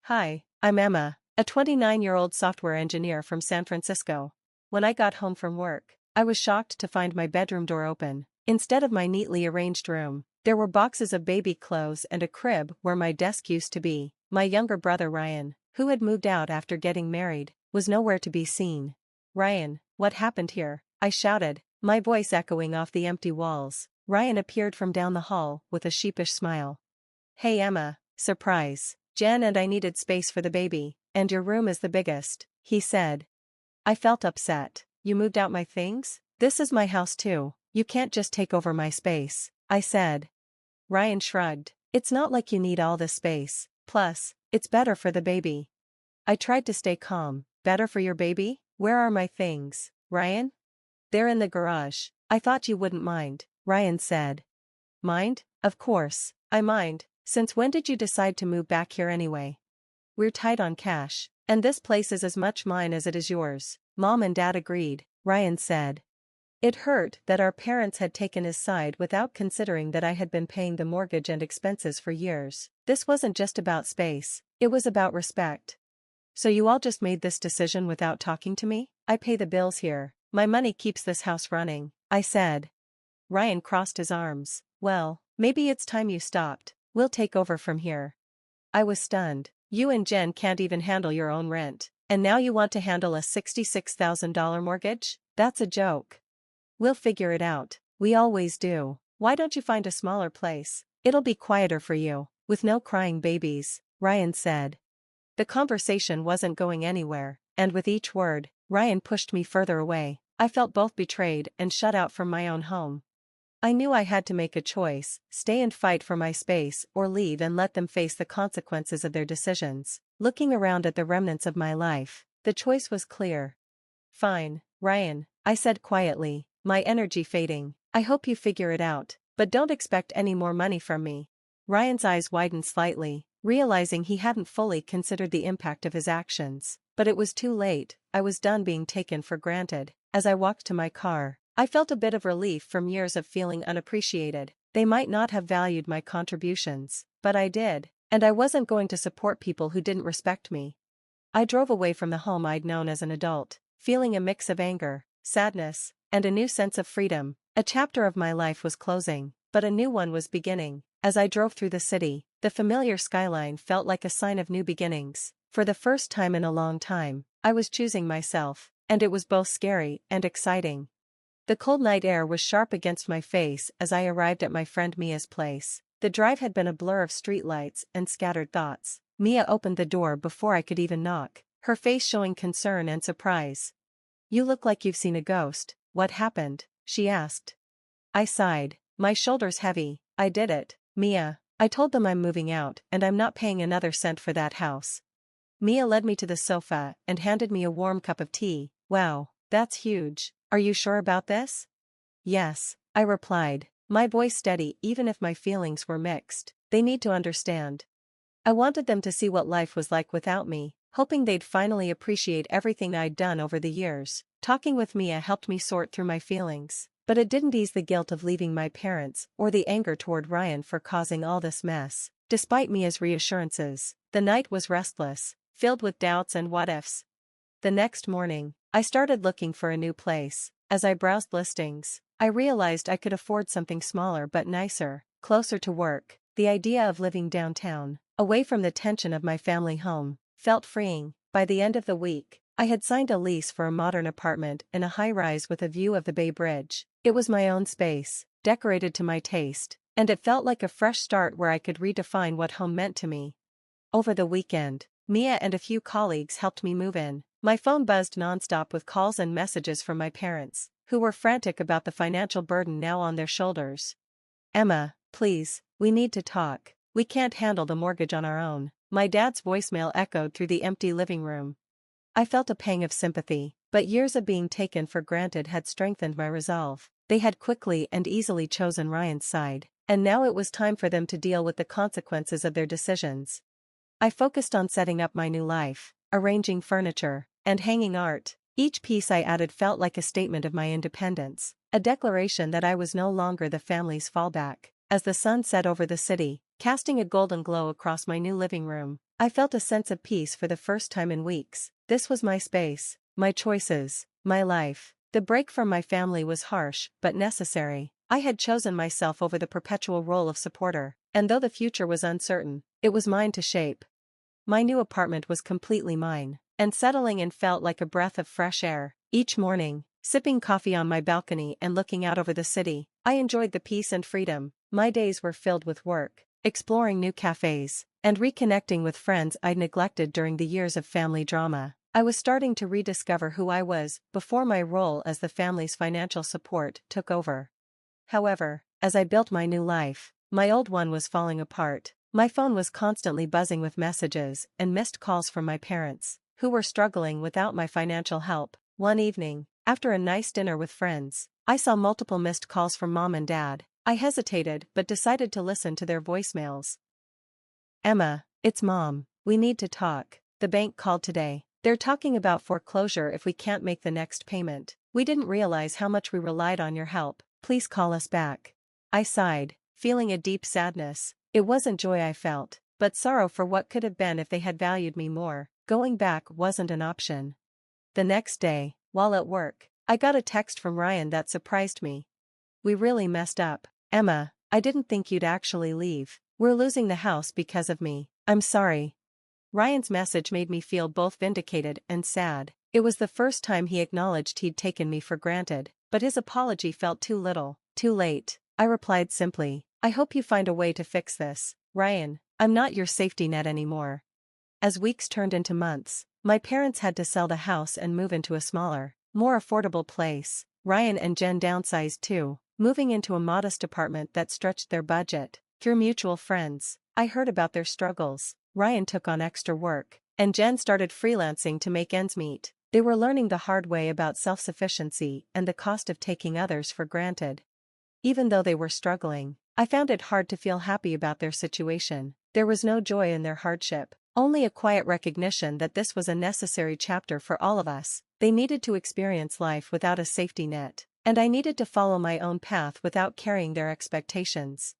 Hi, I'm Emma, a 29-year-old software engineer from San Francisco. When I got home from work, I was shocked to find my bedroom door open. Instead of my neatly arranged room, there were boxes of baby clothes and a crib where my desk used to be. My younger brother Ryan, who had moved out after getting married, was nowhere to be seen. "Ryan, what happened here?" I shouted, my voice echoing off the empty walls. Ryan appeared from down the hall with a sheepish smile. "Hey Emma, surprise. Jen and I needed space for the baby, and your room is the biggest," he said. I felt upset. "You moved out my things? This is my house too, you can't just take over my space," I said. Ryan shrugged. "It's not like you need all this space, plus, it's better for the baby." I tried to stay calm. "Better for your baby? Where are my things, Ryan?" "They're in the garage." "I thought you wouldn't mind," Ryan said. "Mind? Of course, I mind. Since when did you decide to move back here anyway?" "We're tight on cash, and this place is as much mine as it is yours." "Mom and Dad agreed," Ryan said. It hurt that our parents had taken his side without considering that I had been paying the mortgage and expenses for years. This wasn't just about space, it was about respect. "So you all just made this decision without talking to me?" "I pay the bills here. My money keeps this house running," I said. Ryan crossed his arms. "Well, maybe it's time you stopped. We'll take over from here." I was stunned. "You and Jen can't even handle your own rent, and now you want to handle a $66,000 mortgage? That's a joke." "We'll figure it out. We always do. Why don't you find a smaller place? It'll be quieter for you, with no crying babies," Ryan said. The conversation wasn't going anywhere, and with each word, Ryan pushed me further away. I felt both betrayed and shut out from my own home. I knew I had to make a choice, stay and fight for my space or leave and let them face the consequences of their decisions. Looking around at the remnants of my life, the choice was clear. "Fine, Ryan," I said quietly, my energy fading. "I hope you figure it out, but don't expect any more money from me." Ryan's eyes widened slightly, realizing he hadn't fully considered the impact of his actions. But it was too late. I was done being taken for granted. As I walked to my car, I felt a bit of relief from years of feeling unappreciated. They might not have valued my contributions, but I did, and I wasn't going to support people who didn't respect me. I drove away from the home I'd known as an adult, feeling a mix of anger, sadness, and a new sense of freedom. A chapter of my life was closing, but a new one was beginning. As I drove through the city, the familiar skyline felt like a sign of new beginnings. For the first time in a long time, I was choosing myself, and it was both scary and exciting. The cold night air was sharp against my face as I arrived at my friend Mia's place. The drive had been a blur of streetlights and scattered thoughts. Mia opened the door before I could even knock, her face showing concern and surprise. "You look like you've seen a ghost. What happened?" she asked. I sighed, my shoulders heavy. "I did it, Mia. I told them I'm moving out and I'm not paying another cent for that house." Mia led me to the sofa and handed me a warm cup of tea. "Wow, that's huge. Are you sure about this?" "Yes," I replied, my voice steady even if my feelings were mixed. "They need to understand." I wanted them to see what life was like without me, hoping they'd finally appreciate everything I'd done over the years. Talking with Mia helped me sort through my feelings, but it didn't ease the guilt of leaving my parents or the anger toward Ryan for causing all this mess. Despite Mia's reassurances, the night was restless, filled with doubts and what-ifs. The next morning, I started looking for a new place. As I browsed listings, I realized I could afford something smaller but nicer, closer to work. The idea of living downtown, away from the tension of my family home, felt freeing. By the end of the week, I had signed a lease for a modern apartment in a high-rise with a view of the Bay Bridge. It was my own space, decorated to my taste, and it felt like a fresh start where I could redefine what home meant to me. Over the weekend, Mia and a few colleagues helped me move in. My phone buzzed nonstop with calls and messages from my parents, who were frantic about the financial burden now on their shoulders. "Emma, please, we need to talk. We can't handle the mortgage on our own." My dad's voicemail echoed through the empty living room. I felt a pang of sympathy, but years of being taken for granted had strengthened my resolve. They had quickly and easily chosen Ryan's side, and now it was time for them to deal with the consequences of their decisions. I focused on setting up my new life, arranging furniture, and hanging art. Each piece I added felt like a statement of my independence, a declaration that I was no longer the family's fallback. As the sun set over the city, casting a golden glow across my new living room. I felt a sense of peace for the first time in weeks. This was my space, my choices, my life. The break from my family was harsh but necessary. I had chosen myself over the perpetual role of supporter, and though the future was uncertain, it was mine to shape. My new apartment was completely mine, and settling in felt like a breath of fresh air. Each morning, sipping coffee on my balcony and looking out over the city, I enjoyed the peace and freedom. My days were filled with work, exploring new cafes, and reconnecting with friends I'd neglected during the years of family drama. I was starting to rediscover who I was before my role as the family's financial support took over. However, as I built my new life, my old one was falling apart. My phone was constantly buzzing with messages and missed calls from my parents, who were struggling without my financial help. One evening, after a nice dinner with friends, I saw multiple missed calls from mom and dad. I hesitated but decided to listen to their voicemails. "Emma, it's Mom. We need to talk. The bank called today. They're talking about foreclosure if we can't make the next payment. We didn't realize how much we relied on your help. Please call us back." I sighed, feeling a deep sadness. It wasn't joy I felt, but sorrow for what could have been if they had valued me more. Going back wasn't an option. The next day, while at work, I got a text from Ryan that surprised me. "We really messed up. Emma, I didn't think you'd actually leave. We're losing the house because of me. I'm sorry." Ryan's message made me feel both vindicated and sad. It was the first time he acknowledged he'd taken me for granted, but his apology felt too little, too late. I replied simply, "I hope you find a way to fix this, Ryan. I'm not your safety net anymore." As weeks turned into months, my parents had to sell the house and move into a smaller, more affordable place. Ryan and Jen downsized too, moving into a modest apartment that stretched their budget. Through mutual friends, I heard about their struggles. Ryan took on extra work, and Jen started freelancing to make ends meet. They were learning the hard way about self-sufficiency and the cost of taking others for granted. Even though they were struggling, I found it hard to feel happy about their situation. There was no joy in their hardship, only a quiet recognition that this was a necessary chapter for all of us. They needed to experience life without a safety net, and I needed to follow my own path without carrying their expectations.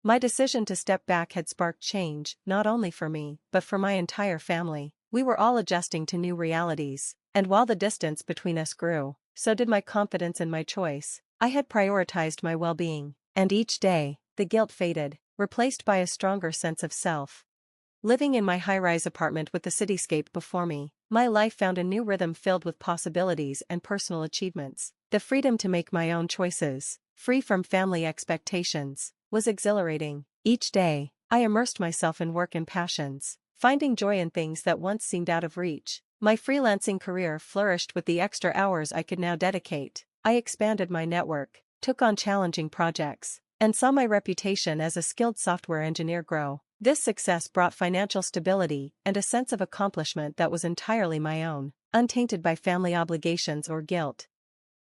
My decision to step back had sparked change, not only for me, but for my entire family. We were all adjusting to new realities, and while the distance between us grew, so did my confidence in my choice. I had prioritized my well-being, and each day, the guilt faded, replaced by a stronger sense of self. Living in my high-rise apartment with the cityscape before me, my life found a new rhythm filled with possibilities and personal achievements. The freedom to make my own choices, free from family expectations, was exhilarating. Each day, I immersed myself in work and passions, finding joy in things that once seemed out of reach. My freelancing career flourished with the extra hours I could now dedicate. I expanded my network, took on challenging projects, and saw my reputation as a skilled software engineer grow. This success brought financial stability and a sense of accomplishment that was entirely my own, untainted by family obligations or guilt.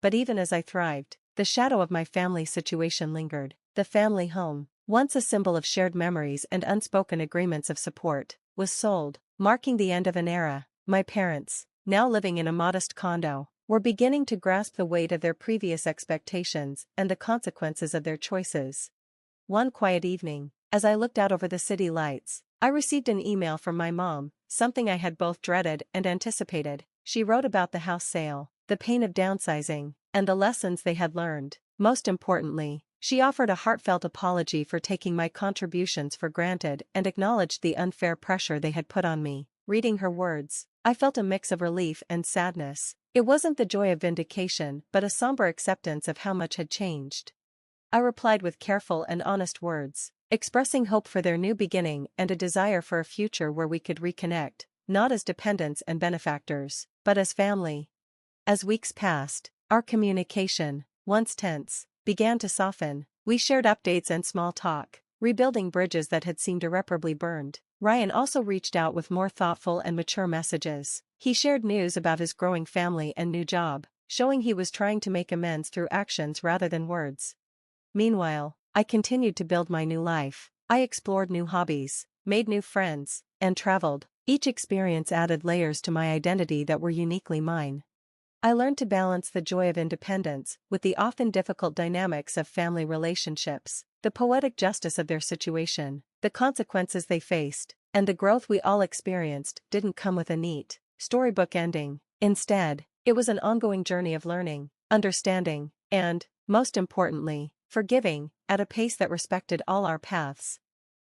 But even as I thrived, the shadow of my family situation lingered. The family home, once a symbol of shared memories and unspoken agreements of support, was sold, marking the end of an era. My parents, now living in a modest condo, were beginning to grasp the weight of their previous expectations and the consequences of their choices. One quiet evening, as I looked out over the city lights, I received an email from my mom, something I had both dreaded and anticipated. She wrote about the house sale, the pain of downsizing, and the lessons they had learned. Most importantly, she offered a heartfelt apology for taking my contributions for granted and acknowledged the unfair pressure they had put on me. Reading her words, I felt a mix of relief and sadness. It wasn't the joy of vindication but a somber acceptance of how much had changed. I replied with careful and honest words, expressing hope for their new beginning and a desire for a future where we could reconnect, not as dependents and benefactors, but as family. As weeks passed, our communication, once tense, began to soften. We shared updates and small talk, rebuilding bridges that had seemed irreparably burned. Ryan also reached out with more thoughtful and mature messages. He shared news about his growing family and new job, showing he was trying to make amends through actions rather than words. Meanwhile, I continued to build my new life. I explored new hobbies, made new friends, and traveled. Each experience added layers to my identity that were uniquely mine. I learned to balance the joy of independence with the often difficult dynamics of family relationships. the poetic justice of their situation, the consequences they faced, and the growth we all experienced didn't come with a neat, storybook ending. Instead, it was an ongoing journey of learning, understanding, and, most importantly, forgiving, at a pace that respected all our paths.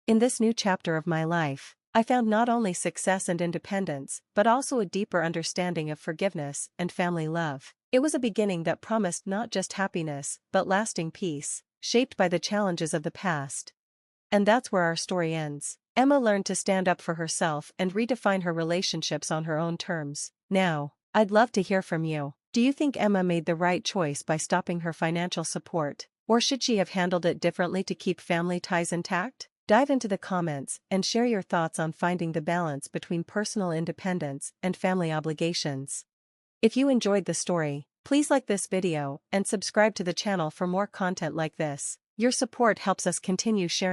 In this new chapter of my life, I found not only success and independence, but also a deeper understanding of forgiveness and family love. It was a beginning that promised not just happiness, but lasting peace, shaped by the challenges of the past. And that's where our story ends. Emma learned to stand up for herself and redefine her relationships on her own terms. Now, I'd love to hear from you. Do you think Emma made the right choice by stopping her financial support, or should she have handled it differently to keep family ties intact? Dive into the comments and share your thoughts on finding the balance between personal independence and family obligations. If you enjoyed the story, please like this video and subscribe to the channel for more content like this. Your support helps us continue sharing